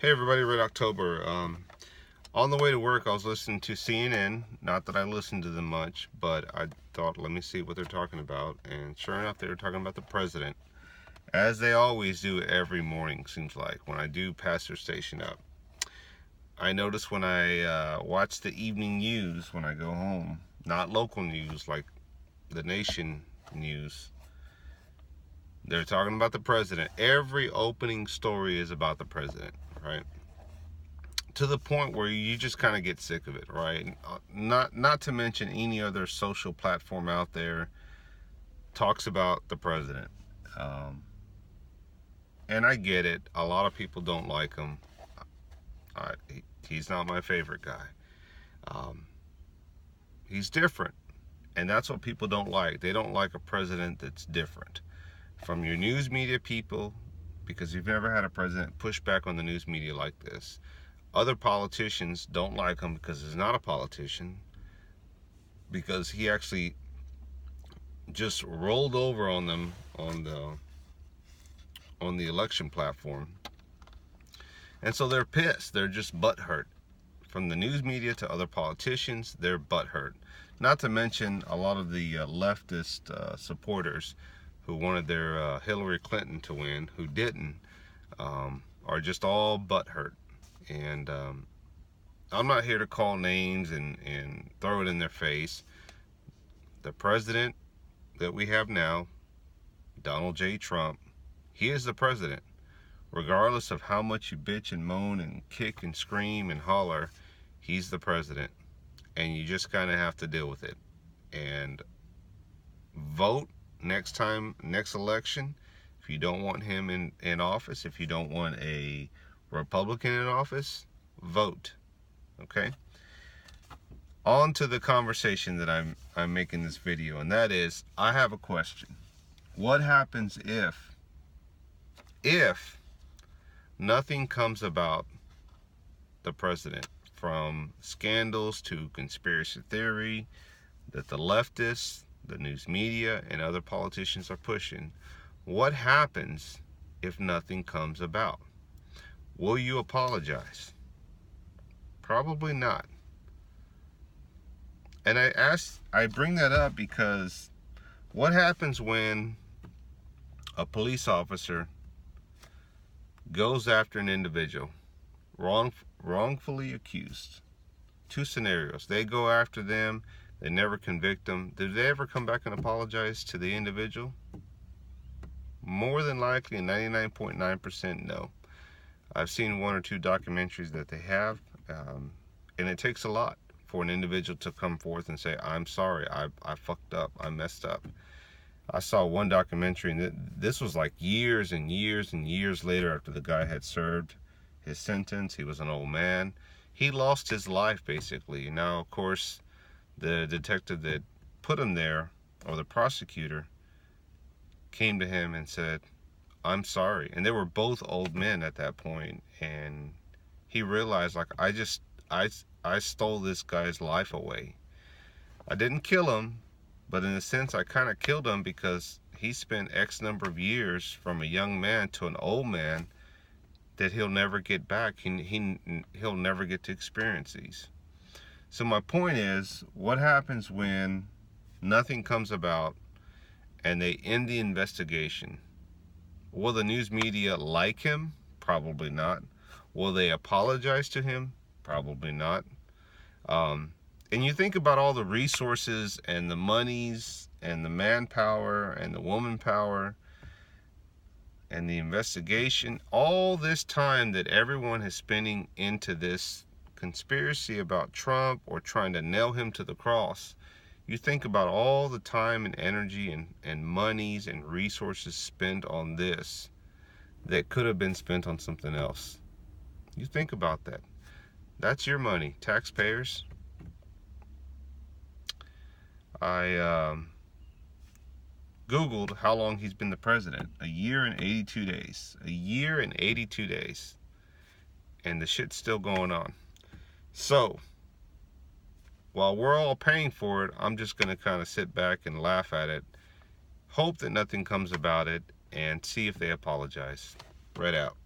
Hey everybody, Red October. On the way to work, I was listening to CNN. Not that I listen to them much, but I thought, let me see what they're talking about. And sure enough, they were talking about the president, as they always do every morning, seems like, when I do pass their station up. I notice when I watch the evening news when I go home, not local news like the nation news, they're talking about the president. Every opening story is about the president, right? To the point where you just kind of get sick of it, right? Not to mention any other social platform out there talks about the president, um, and I get it. A lot of people don't like him. He's not my favorite guy. Um, he's different, and that's what people don't like. They don't like a president that's different from your news media people, because you've never had a president push back on the news media like this. Other politicians don't like him because he's not a politician, because he actually just rolled over on them on the election platform, and so they're pissed. They're just butthurt. From the news media to other politicians, they're butthurt. Not to mention a lot of the leftist supporters who wanted their Hillary Clinton to win, who didn't, are just all butthurt. And I'm not here to call names and throw it in their face. The president that we have now, Donald J. Trump, he is the president. Regardless of how much you bitch and moan and kick and scream and holler, he's the president. And you just kind of have to deal with it. And vote next time, next election. If you don't want him in office, if you don't want a Republican in office, vote. Okay? On to the conversation that I'm making this video, and that is, I have a question. What happens if nothing comes about the president, from scandals to conspiracy theory that the leftists, the news media, and other politicians are pushing? What happens if nothing comes about? Will you apologize? Probably not. And I bring that up because what happens when a police officer goes after an individual wrongfully accused? Two scenarios. They go after them, they never convict them. Do they ever come back and apologize to the individual? More than likely, 99.9% no. I've seen one or two documentaries that they have, and it takes a lot for an individual to come forth and say, I'm sorry, I fucked up, I messed up. I saw one documentary, and this was like years and years and years later, after the guy had served his sentence. He was an old man. He lost his life, basically. Now, of course, the detective that put him there, or the prosecutor, came to him and said, I'm sorry. And they were both old men at that point, and he realized, like, I stole this guy's life away. I didn't kill him, but in a sense I kind of killed him, because he spent X number of years from a young man to an old man that he'll never get back. He'll never get to experience these. So my point is, what happens when nothing comes about and they end the investigation? Will the news media like him? Probably not. Will they apologize to him? Probably not. And you think about all the resources and the monies and the manpower and the woman power and the investigation, all this time that everyone is spending into this conspiracy about Trump, or trying to nail him to the cross. You think about all the time and energy and monies and resources spent on this that could have been spent on something else. You think about that. That's your money, taxpayers. I Googled how long he's been the president. 1 year and 82 days. 1 year and 82 days. And the shit's still going on. So, while we're all paying for it, I'm just going to kind of sit back and laugh at it, hope that nothing comes about it, and see if they apologize. Right out.